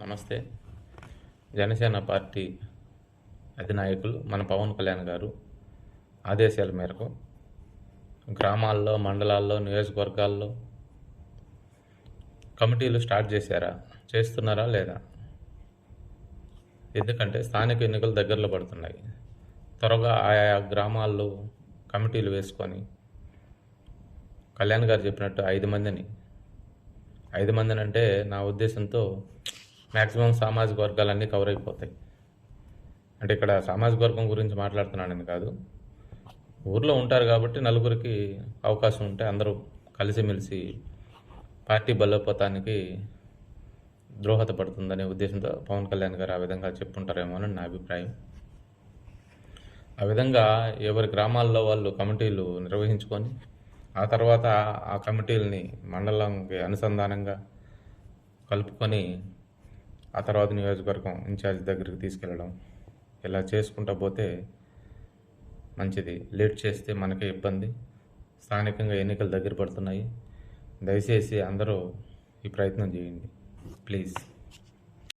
నమస్తే. జనసేన పార్టీ అధినాయకులు మన పవన్ కళ్యాణ్ గారు ఆదేశాల మేరకు గ్రామాల్లో, మండలాల్లో, నియోజకవర్గాల్లో కమిటీలు స్టార్ట్ చేశారా? చేస్తున్నారా లేదా? ఎందుకంటే స్థానిక ఎన్నికలు దగ్గరలో పడుతున్నాయి. త్వరగా ఆయా గ్రామాల్లో కమిటీలు వేసుకొని కళ్యాణ్ గారు చెప్పినట్టు 5 మందిని అంటే నా ఉద్దేశంతో మ్యాక్సిమం సామాజిక వర్గాలన్నీ కవర్ అయిపోతాయి. అంటే ఇక్కడ సామాజిక వర్గం గురించి మాట్లాడుతున్నానని కాదు, ఊర్లో ఉంటారు కాబట్టి నలుగురికి అవకాశం ఉంటే అందరూ కలిసిమెలిసి పార్టీ బలోపేతానికి దోహదపడుతుందనే ఉద్దేశంతో పవన్ కళ్యాణ్ గారు ఆ విధంగా చెప్పుంటారేమో అని నా అభిప్రాయం. ఆ విధంగా ఎవరి గ్రామాల్లో వాళ్ళు కమిటీలు నిర్వహించుకొని ఆ తర్వాత ఆ కమిటీలని మండలంకి అనుసంధానంగా కలుపుకొని ఆ తర్వాత నియోజకవర్గం ఇన్ఛార్జ్ దగ్గరికి తీసుకెళ్ళడం, ఇలా చేసుకుంటూ పోతే మంచిది. లేట్ చేస్తే మనకే ఇబ్బంది. స్థానికంగా ఎన్నికలు దగ్గర పడుతున్నాయి. దయచేసి అందరూ ఈ ప్రయత్నం చేయండి ప్లీజ్.